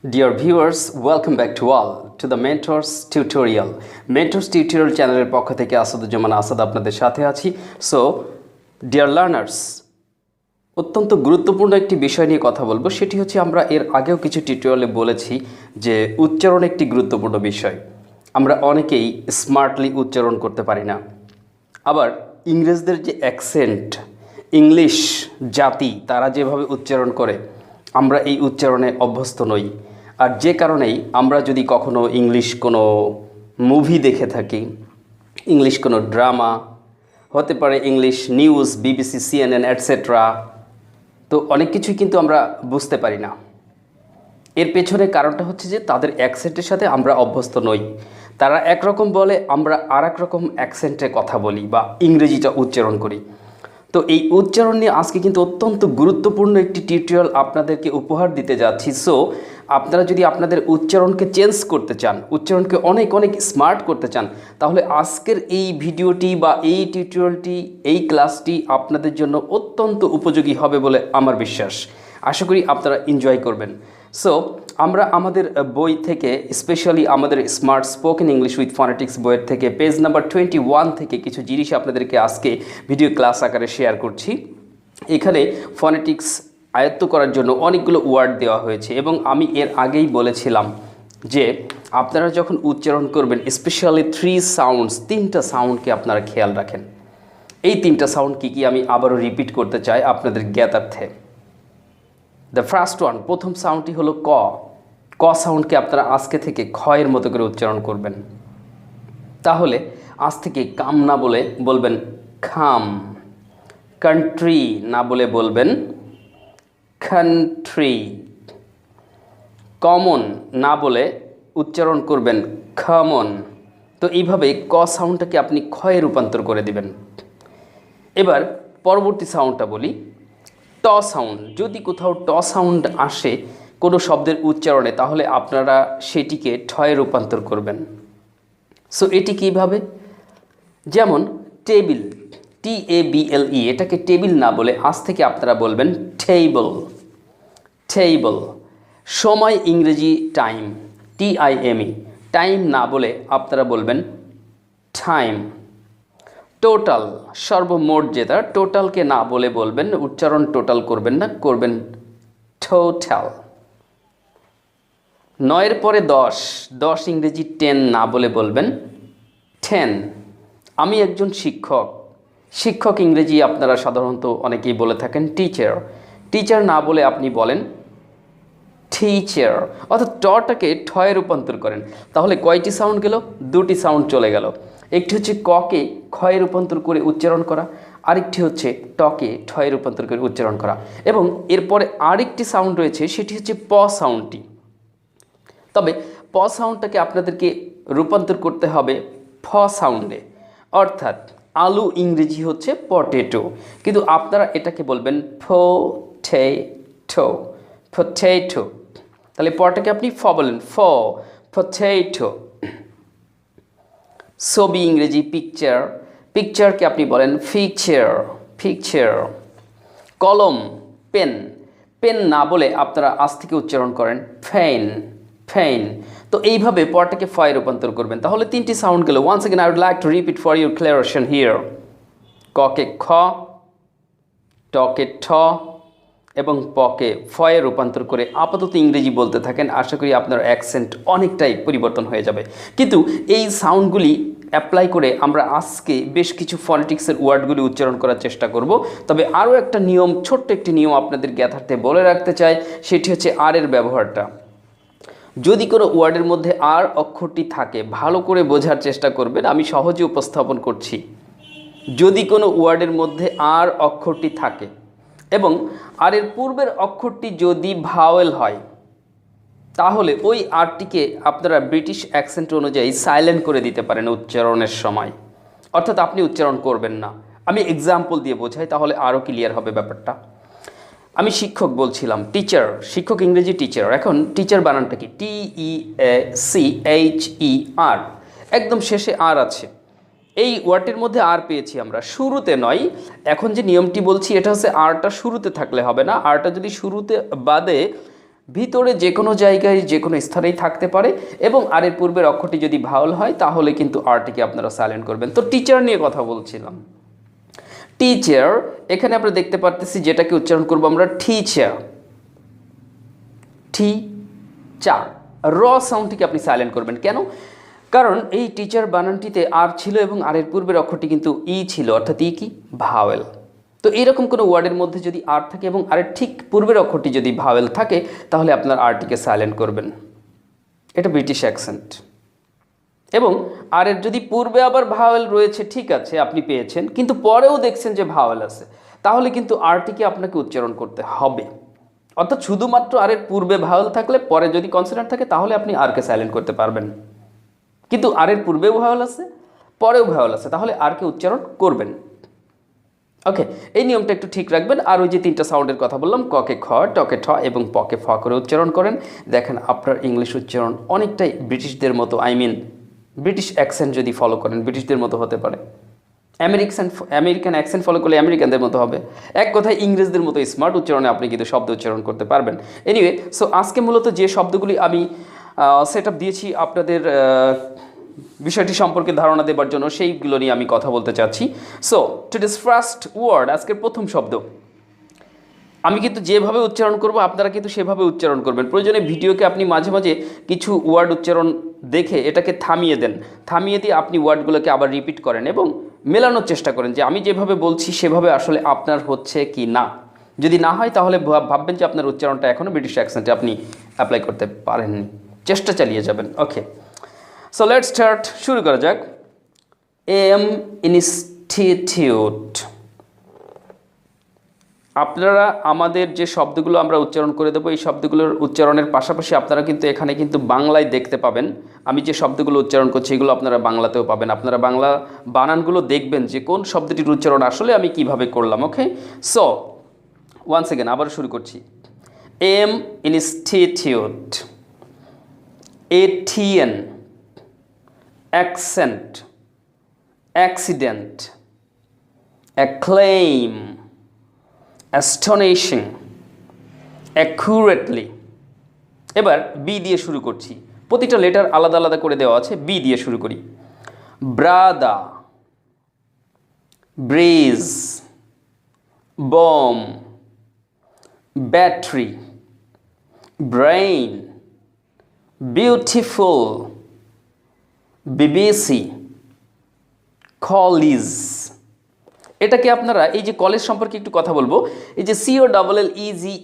Dear viewers, welcome back to all to the Mentors Tutorial. Mentors Tutorial চ্যানেলের পক্ষ থেকে আসাদুজ্জামান আসাদ আপনাদের সাথে আছি। সো ডিয়ার লার্নার্স, অত্যন্ত গুরুত্বপূর্ণ একটি বিষয় নিয়ে কথা বলবো। সেটি হচ্ছে আমরা এর আগেও কিছু টিউটোরিয়ালে বলেছি যে উচ্চারণ একটি গুরুত্বপূর্ণ বিষয়। আমরা অনেকেই স্মার্টলি উচ্চারণ করতে পারি না। আবার ইংরেজদের যে অ্যাকসেন্ট, ইংলিশ জাতি তারা যেভাবে উচ্চারণ করে আমরা এই উচ্চারণে অভ্যস্ত নই। আর যে কারণেই আমরা যদি কখনো ইংলিশ কোনো মুভি দেখে থাকি, ইংলিশ কোনো ড্রামা হতে পারে, English news, BBC, CNN etcetera, তো অনেক কিছুই কিন্তু আমরা বুঝতে পারি না। এর পেছনে কারণটা হচ্ছে যে তাদের অ্যাকসেন্টের সাথে আমরা অভ্যস্ত নই। তারা একরকম বলে, আমরা আর এক রকম অ্যাকসেন্টে কথা বলি বা ইংরেজিটা উচ্চারণ করি। তো এই উচ্চারণ নিয়ে আজকে কিন্তু অত্যন্ত গুরুত্বপূর্ণ একটি টিউটোরিয়াল আপনাদেরকে উপহার দিতে যাচ্ছি। সো আপনারা যদি আপনাদের উচ্চারণকে চেঞ্জ করতে চান, উচ্চারণকে অনেক অনেক স্মার্ট করতে চান, তাহলে আজকের এই ভিডিওটি বা এই টিউটোরিয়ালটি, এই ক্লাসটি আপনাদের জন্য অত্যন্ত উপযোগী হবে বলে আমার বিশ্বাস। আশা করি আপনারা এনজয় করবেন। সো আমরা আমাদের বই থেকে, স্পেশালি আমাদের smart spoken English with phonetics বইয়ের থেকে পেজ নাম্বার 21 থেকে কিছু জিনিস আপনাদেরকে আজকে ভিডিও ক্লাস আকারে শেয়ার করছি। এখানে ফনেটিক্স আয়ত্ত করার জন্য অনেকগুলো ওয়ার্ড দেওয়া হয়েছে এবং আমি এর আগেই বলেছিলাম যে আপনারা যখন উচ্চারণ করবেন স্পেশালি 3 সাউন্ডস, 3টা সাউন্ডকে আপনারা খেয়াল রাখেন। এই 3টা সাউন্ড কী কী আমি আবারও রিপিট করতে চাই আপনাদের জ্ঞাতার্থে। দ্য ফার্স্ট ওয়ান, প্রথম সাউন্ডটি হলো ক। ক সাউন্ডকে আপনারা আজকে থেকে খয়ের মতো করে উচ্চারণ করবেন। তাহলে আজ থেকে কাম না বলে বলবেন খাম, কান্ট্রি না বলে বলবেন কান্ট্রি, কমন না বলে উচ্চারণ করবেন খমন। তো এইভাবে ক সাউন্ডটাকে আপনি খয়ে রূপান্তর করে দিবেন। এবার পরবর্তী সাউন্ডটা বলি, ট সাউন্ড। যদি কোথাও ট সাউন্ড আসে কোনো শব্দের উচ্চারণে, তাহলে আপনারা সেটিকে ঠয়ে রূপান্তর করবেন। সো এটি কীভাবে? যেমন টেবিল, TABLE, এটাকে টেবিল না বলে আজ থেকে আপনারা বলবেন টেবল, টেবল। সময় ইংরেজি টাইম, TIME, টাইম না বলে আপনারা বলবেন টাইম। টোটাল, সর্বমোট যেটা, টোটালকে না বলে বলবেন, উচ্চারণ টোটাল করবেন না, করবেন টোটাল। 9-এর পরে 10, 10 ইংরেজি 10 না বলে বলবেন 10। আমি একজন শিক্ষক, শিক্ষক ইংরেজি আপনারা সাধারণত অনেকেই বলে থাকেন টিচার, টিচার না বলে আপনি বলেন টিচার। অর্থাৎ টটাকে ঠয়ে রূপান্তর করেন। তাহলে কয়টি সাউন্ড গেল? 2টি সাউন্ড চলে গেল। একটি হচ্ছে ককে খয়ে রূপান্তর করে উচ্চারণ করা, আরেকটি হচ্ছে টকে ঠয়ে রূপান্তর করে উচ্চারণ করা। এবং এরপরে আরেকটি সাউন্ড রয়েছে, সেটি হচ্ছে প সাউন্ডটি। তবে প সাউন্ডটাকে আপনাদেরকে রূপান্তর করতে হবে ফ সাউন্ডে, অর্থাৎ আলু ইংরেজি হচ্ছে পটেটো, কিন্তু আপনারা এটাকে বলবেন ফোটেটো, পটেটো। তাহলে পটাকে আপনি ফ বলেন, ফ, পটেটো। ছবি ইংরেজি পিকচার, পিকচারকে আপনি বলেন পিকচার, পিকচার। কলম পেন, পেন না বলে আপনারা আজ থেকে উচ্চারণ করেন ফেন, ফেন। তো এইভাবে পটাকে ফয়ে রূপান্তর করবেন। তাহলে 3টি সাউন্ড গেল। Once again I would like to repeat for your clearation here. ককে খ, টকে ঠ এবং পকে ফয়ে রূপান্তর করে আপাতত ইংরেজি বলতে থাকেন। আশা করি আপনার অ্যাকসেন্ট অনেকটাই পরিবর্তন হয়ে যাবে। কিন্তু এই সাউন্ডগুলি অ্যাপ্লাই করে আমরা আজকে বেশ কিছু ফনেটিক্সের ওয়ার্ডগুলি উচ্চারণ করার চেষ্টা করব। তবে আরও একটা নিয়ম, ছোট্ট একটি নিয়ম আপনাদের জ্ঞাতার্থে বলে রাখতে চাই, সেটি হচ্ছে আর এর ব্যবহারটা। যদি কোনো ওয়ার্ডের মধ্যে আর অক্ষরটি থাকে, ভালো করে বোঝার চেষ্টা করবেন, আমি সহজে উপস্থাপন করছি। যদি কোনো ওয়ার্ডের মধ্যে আর অক্ষরটি থাকে এবং আর এর পূর্বের অক্ষরটি যদি ভাওয়েল হয়, তাহলে ওই আরটিকে আপনারা ব্রিটিশ অ্যাকসেন্ট অনুযায়ী সাইলেন্ট করে দিতে পারেন উচ্চারণের সময়, অর্থাৎ আপনি উচ্চারণ করবেন না। আমি এক্সাম্পল দিয়ে বোঝাই, তাহলে আরও ক্লিয়ার হবে ব্যাপারটা। আমি শিক্ষক বলছিলাম, টিচার, শিক্ষক ইংরেজি টিচার। এখন টিচার বানানটা কি? TEACHER, একদম শেষে আর আছে। এই ওয়ার্ডটির মধ্যে আর পেয়েছি আমরা, শুরুতে নয়। এখন যে নিয়মটি বলছি এটা হচ্ছে আরটা শুরুতে থাকলে হবে না, আরটা যদি শুরুতে বাদে ভিতরে যে কোনো জায়গায় যে কোনো স্থানেই থাকতে পারে এবং আর এর পূর্বের অক্ষরটি যদি ভাওয়াল হয় তাহলে কিন্তু আরটিকে আপনারা সাইলেন্ট করবেন। তো টিচার নিয়ে কথা বলছিলাম। টিচার, এখানে আমরা দেখতে পারতেছি যেটাকে উচ্চারণ করবো আমরা টিচার, টি চা, র সাউন্ডটিকে আপনি সাইলেন্ট করবেন। কেন? কারণ এই টিচার বানানটিতে আর ছিল এবং আর এর পূর্বের অক্ষরটি কিন্তু ই ছিল, অর্থাৎ ই কি ভাওয়েল। তো এরকম কোনো ওয়ার্ডের মধ্যে যদি আর থাকে এবং আরের ঠিক পূর্বের অক্ষরটি যদি ভাওয়েল থাকে তাহলে আপনার আরটিকে সাইলেন্ট করবেন। এটা ব্রিটিশ অ্যাকসেন্ট। এবং আর এর যদি পূর্বে আবার ভাওয়েল রয়েছে, ঠিক আছে আপনি পেয়েছেন, কিন্তু পরেও দেখছেন যে ভাওয়েল আছে, তাহলে কিন্তু আরটিকে আপনাকে উচ্চারণ করতে হবে। অর্থাৎ শুধুমাত্র আর এর পূর্বে ভাওয়েল থাকলে পরে যদি কনসোনেন্ট থাকে তাহলে আপনি আরকে সাইলেন্ট করতে পারবেন, কিন্তু আর এর পূর্বেও ভাওয়েল আছে পরেও ভাওয়েল আছে তাহলে আরকে উচ্চারণ করবেন। ওকে, এই নিয়মটা একটু ঠিক রাখবেন। আর ওই যে তিনটা সাউন্ডের কথা বললাম, ককে খ, টকে ঠ এবং পকে ফ করে উচ্চারণ করেন, দেখেন আপনার ইংলিশ উচ্চারণ অনেকটাই ব্রিটিশদের মতো, ব্রিটিশ অ্যাকসেন্ট যদি ফলো করেন ব্রিটিশদের মতো হতে পারে। আমেরিকান অ্যাকসেন্ট ফলো করলে আমেরিকানদের মতো হবে। এক কথায় ইংরেজদের মতো স্মার্ট উচ্চারণে আপনি কিন্তু শব্দ উচ্চারণ করতে পারবেন। এনিওয়ে, সো আজকে মূলত যে শব্দগুলি আমি সেট আপ দিয়েছি আপনাদের বিষয়টি সম্পর্কে ধারণা দেবার জন্য, সেইগুলো নিয়ে আমি কথা বলতে চাচ্ছি। সো টুডেস ফার্স্ট ওয়ার্ড, আজকের প্রথম শব্দ। আমি কিন্তু যেভাবে উচ্চারণ করব আপনারা কিন্তু সেভাবে উচ্চারণ করবেন। প্রয়োজনে ভিডিওকে আপনি মাঝে মাঝে কিছু ওয়ার্ড উচ্চারণ দেখে এটাকে থামিয়ে দেন, থামিয়ে দিয়ে আপনি ওয়ার্ডগুলোকে আবার রিপিট করেন এবং মেলানোর চেষ্টা করেন যে আমি যেভাবে বলছি সেভাবে আসলে আপনার হচ্ছে কি না। যদি না হয় তাহলে ভাববেন যে আপনার উচ্চারণটা এখনও ব্রিটিশ অ্যাকসেন্টে আপনি অ্যাপ্লাই করতে পারেননি, চেষ্টা চালিয়ে যাবেন। ওকে, সো লেটস স্টার্ট, শুরু করা যাক। M institute. আপনারা আমাদের যে শব্দগুলো আমরা উচ্চারণ করে দেবো এই শব্দগুলোর উচ্চারণের পাশাপাশি আপনারা কিন্তু এখানে কিন্তু বাংলায় দেখতে পাবেন। আমি যে শব্দগুলো উচ্চারণ করছি এগুলো আপনারা বাংলাতেও পাবেন। আপনারা বাংলা বানানগুলো দেখবেন যে কোন শব্দটির উচ্চারণ আসলে আমি কিভাবে করলাম। ওকে, সো ওয়ান্স এগেন আবার শুরু করছি। M institute, A T N, accent, accident, acclaim, astonishing, accurately। এবার বি দিয়ে শুরু করছি, প্রতিটা লেটার আলাদা আলাদা করে দেওয়া আছে। বি দিয়ে শুরু করি। Brother, bridge, bomb, battery, brain, beautiful, BBC, college. এটাকে আপনারা এই যে কলেজ সম্পর্কে একটু কথা বলবো। এই যে COLLEGE,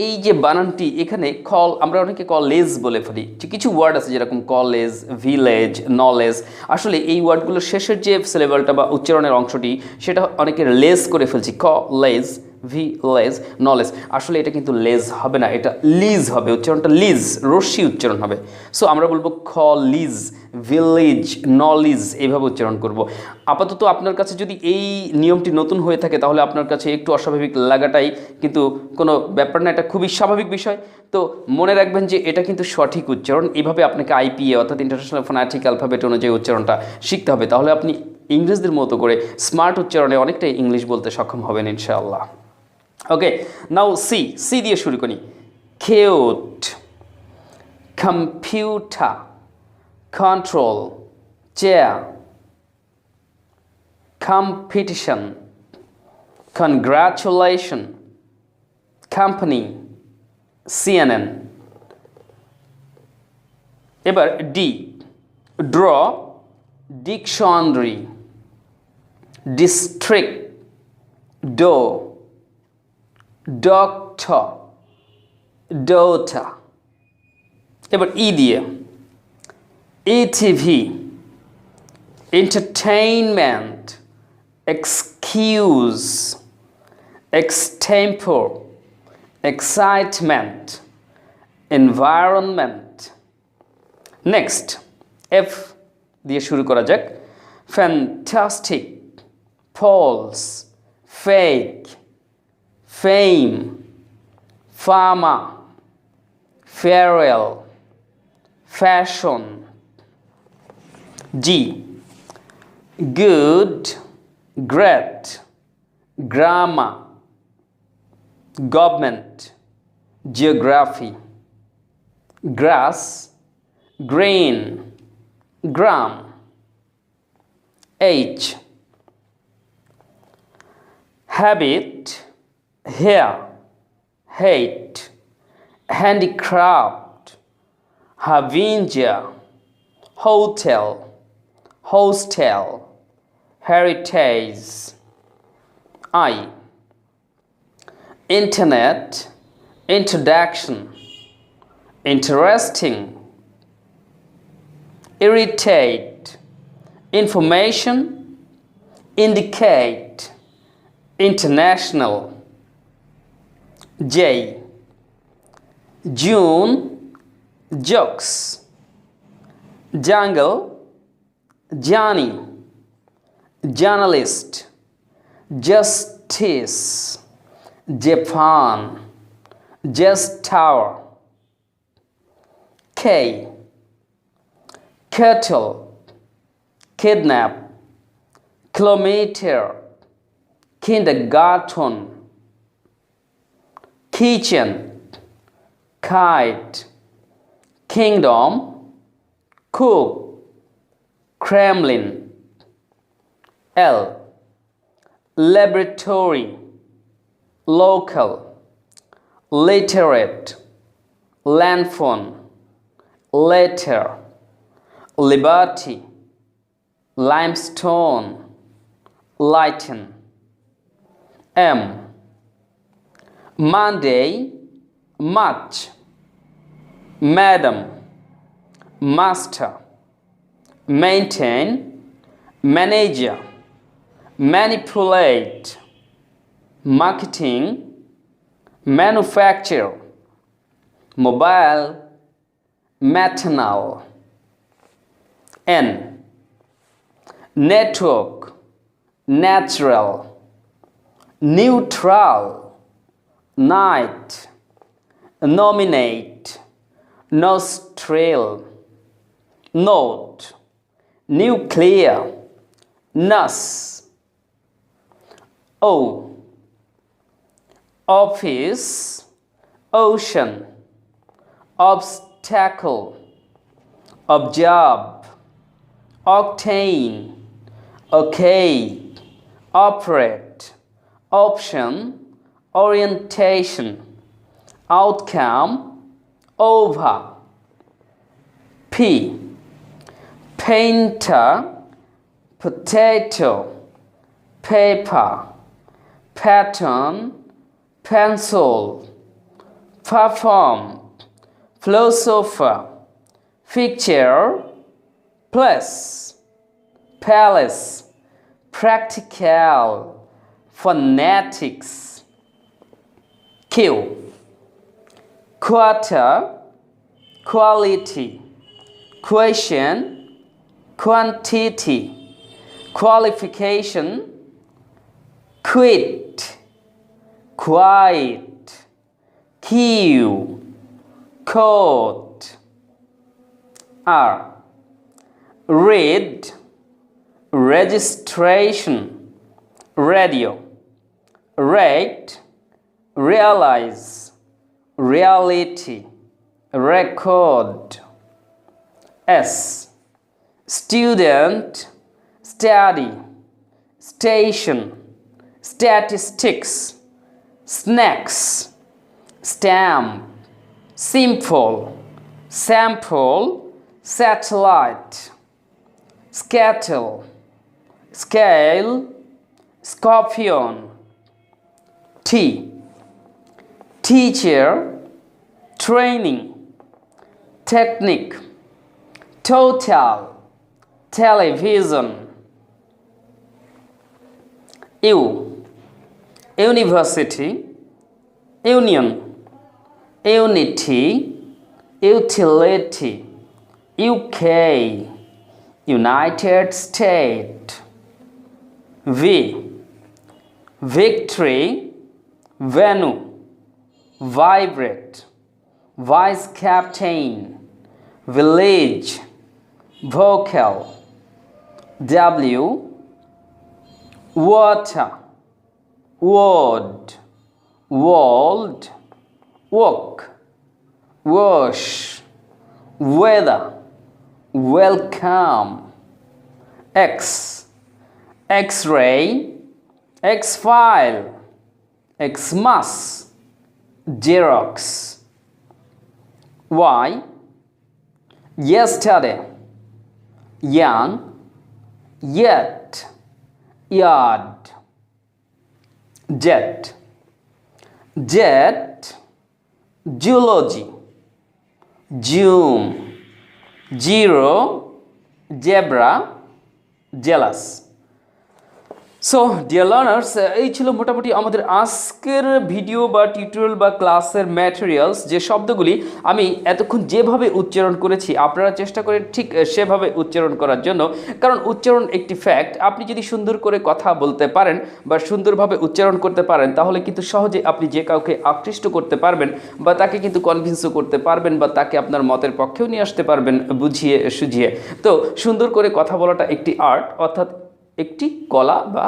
এই যে বানানটি এখানে কল, আমরা অনেকে কলেজ বলে ফেলি। কিছু ওয়ার্ড আছে যেরকম কলেজ, ভিলেজ, নলেজ, আসলে এই ওয়ার্ডগুলোর শেষের যে সিলেবলটা বা উচ্চারণের অংশটি সেটা অনেকের লেজ করে ফেলছি, কলেজ, ভিলেজ, নলেজ। আসলে এটা কিন্তু লেজ হবে না, এটা লিজ হবে, উচ্চারণটা লিজ, রশ্মি উচ্চারণ হবে। সো আমরা বলবো কলেজ, ভিলেজ, নলেজ, এইভাবে উচ্চারণ করব। আপাতত আপনার কাছে যদি এই নিয়মটি নতুন হয়ে থাকে তাহলে আপনার কাছে একটু অস্বাভাবিক লাগাটাই কিন্তু কোনো ব্যাপার না, এটা খুবই স্বাভাবিক বিষয়। তো মনে রাখবেন যে এটা কিন্তু সঠিক উচ্চারণ। এইভাবে আপনাকে IPA অর্থাৎ ইন্টারন্যাশনাল ফোনেটিক অ্যালফাবেট অনুযায়ী উচ্চারণটা শিখতে হবে, তাহলে আপনি ইংরেজদের মতো করে স্মার্ট উচ্চারণে অনেকটাই ইংলিশ বলতে সক্ষম হবেন ইনশাআল্লাহ। ওকে, নাও সি দিয়ে শুরু করি। Cute, computer, control, chair, competition, congratulation, company, CNN। এবার D, draw, dictionary, district, doe, doctor, ডোটা। এবার ই দিয়ে ETV, entertainment, excuse, extempore, excitement, environment। Next F দিয়ে শুরু করা যাক। Fantastic, falls, fake, fame, pharma, farewell, fashion. G, good, great, grammar, government, geography, grass, green, gram. H. Habit, hair, hate, handicraft, Havinja, hotel, hostel, heritage. I. Internet, introduction, interesting, irritate, information, indicate, international. J. June, jokes, jungle, Johnny, journalist, justice, Japan, just tower. K. Kettle, kidnap, kilometer, kindergarten, kitchen, kite, kingdom, cook, Kremlin. L. Laboratory, local, literate, landphone, letter, liberty, limestone, lighten. M. Monday, much, madam, master, maintain, manager, manipulate, marketing, manufacture, mobile, maternal. N. Network, natural, neutral, night, nominate, nostril, note, nuclear, nurse. O. Office, ocean, obstacle, observe, octane, okay, operate, option, orientation, outcome, over. P. Painter, potato, paper, pattern, pencil, perform, philosopher, picture, plus, palace, practical, phonetics. Q. Quarter, quality, question, quantity, qualification, quit, quiet, queue, coat. R. Read, registration, radio, rate, realize, reality, record. S. Student, study, station, statistics, snacks, stamp, simple, sample, satellite, scuttle, scale, scorpion. T. Teacher, training, technique, total, television. U. University, union, unity, utility, UK, United States. V. Victory, venue, vibrate, vice captain, village, vocal. W. Water, word, world, walk, wash, weather, welcome. X, X-ray, X-file, Xmas, Xerox. Y, yesterday, young, yet, yard. Jet, jet, zoology, zoom, zero, zebra, jealous. So dear learners, এই ছিল মোটামুটি আমাদের আজকের video বা tutorial বা ক্লাসের materials. যে শব্দগুলি আমি এতক্ষণ যেভাবে উচ্চারণ করেছি আপনারা চেষ্টা করেন ঠিক সেভাবে উচ্চারণ করার জন্য, কারণ উচ্চারণ একটি ফ্যাক্ট। আপনি যদি সুন্দর করে কথা বলতে পারেন বা সুন্দরভাবে উচ্চারণ করতে পারেন তাহলে কিন্তু সহজে আপনি যে কাউকে আকৃষ্ট করতে পারবেন বা তাকে কিন্তু কনভিন্সও করতে পারবেন বা তাকে আপনার মতের পক্ষেও নিয়ে আসতে পারবেন বুঝিয়ে সুঝিয়ে। তো সুন্দর করে কথা বলাটা একটি আর্ট, অর্থাৎ একটি কলা বা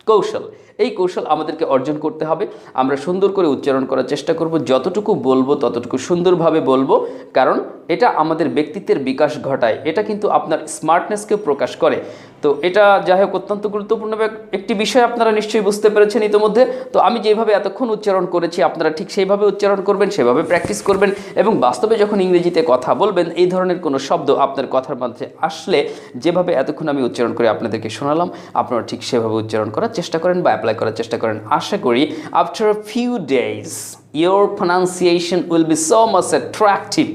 কৌশল। এই কৌশল আমাদেরকে অর্জন করতে হবে। আমরা সুন্দর করে উচ্চারণ করার চেষ্টা করব, যতটুকু বলবো ততটুকু সুন্দরভাবে বলবো, কারণ এটা আমাদের ব্যক্তিত্বের বিকাশ ঘটায়, এটা কিন্তু আপনার স্মার্টনেসকেও প্রকাশ করে। তো এটা যাই হোক অত্যন্ত গুরুত্বপূর্ণ একটি বিষয়, আপনারা নিশ্চয়ই বুঝতে পেরেছেন ইতিমধ্যে। তো আমি যেভাবে এতক্ষণ উচ্চারণ করেছি আপনারা ঠিক সেইভাবে উচ্চারণ করবেন, সেভাবে প্র্যাকটিস করবেন এবং বাস্তবে যখন ইংরেজিতে কথা বলবেন এই ধরনের কোনো শব্দ আপনার কথার মধ্যে আসলে যেভাবে এতক্ষণ আমি উচ্চারণ করে আপনাদেরকে শোনালাম আপনারা ঠিক সেভাবে উচ্চারণ করার চেষ্টা করেন বা অ্যাপ্লাই করার চেষ্টা করেন। আশা করি after a few days your pronunciation will be so much attractive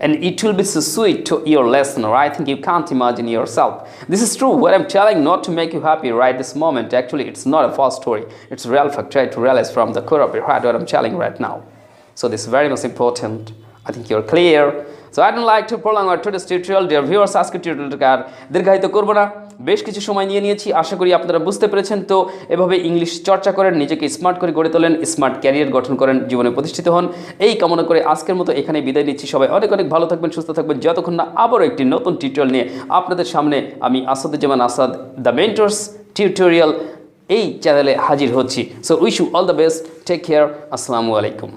and it will be so sweet to your listener. I think you can't imagine yourself. This is true. What I'm telling not to make you happy right this moment. Actually, it's not a false story. It's a real fact. Try to realize from the core of your heart what I'm telling right now. So this is very much important. I think you're clear. So I don't like to prolong our today's tutorial. Dear viewers, আজকে টিউটোরিয়ালটাকে আর দীর্ঘায়িত করব না, বেশ কিছু সময় নিয়েছি, আশা করি আপনারা বুঝতে পেরেছেন। তো এভাবে ইংলিশ চর্চা করেন, নিজেকে স্মার্ট করে গড়ে তোলেন, স্মার্ট ক্যারিয়ার গঠন করেন, জীবনে প্রতিষ্ঠিত হন, এই কামনা করে আজকের মতো এখানে বিদায় নিচ্ছি। সবাই অনেক অনেক ভালো থাকবেন, সুস্থ থাকবেন, যতক্ষণ না আবারও একটি নতুন টিউটোরিয়াল নিয়ে আপনাদের সামনে আমি Asaduzzaman Asad the mentors tutorial এই চ্যানেলে হাজির হচ্ছি। So wish you all the best, take care, আসসালামু আলাইকুম।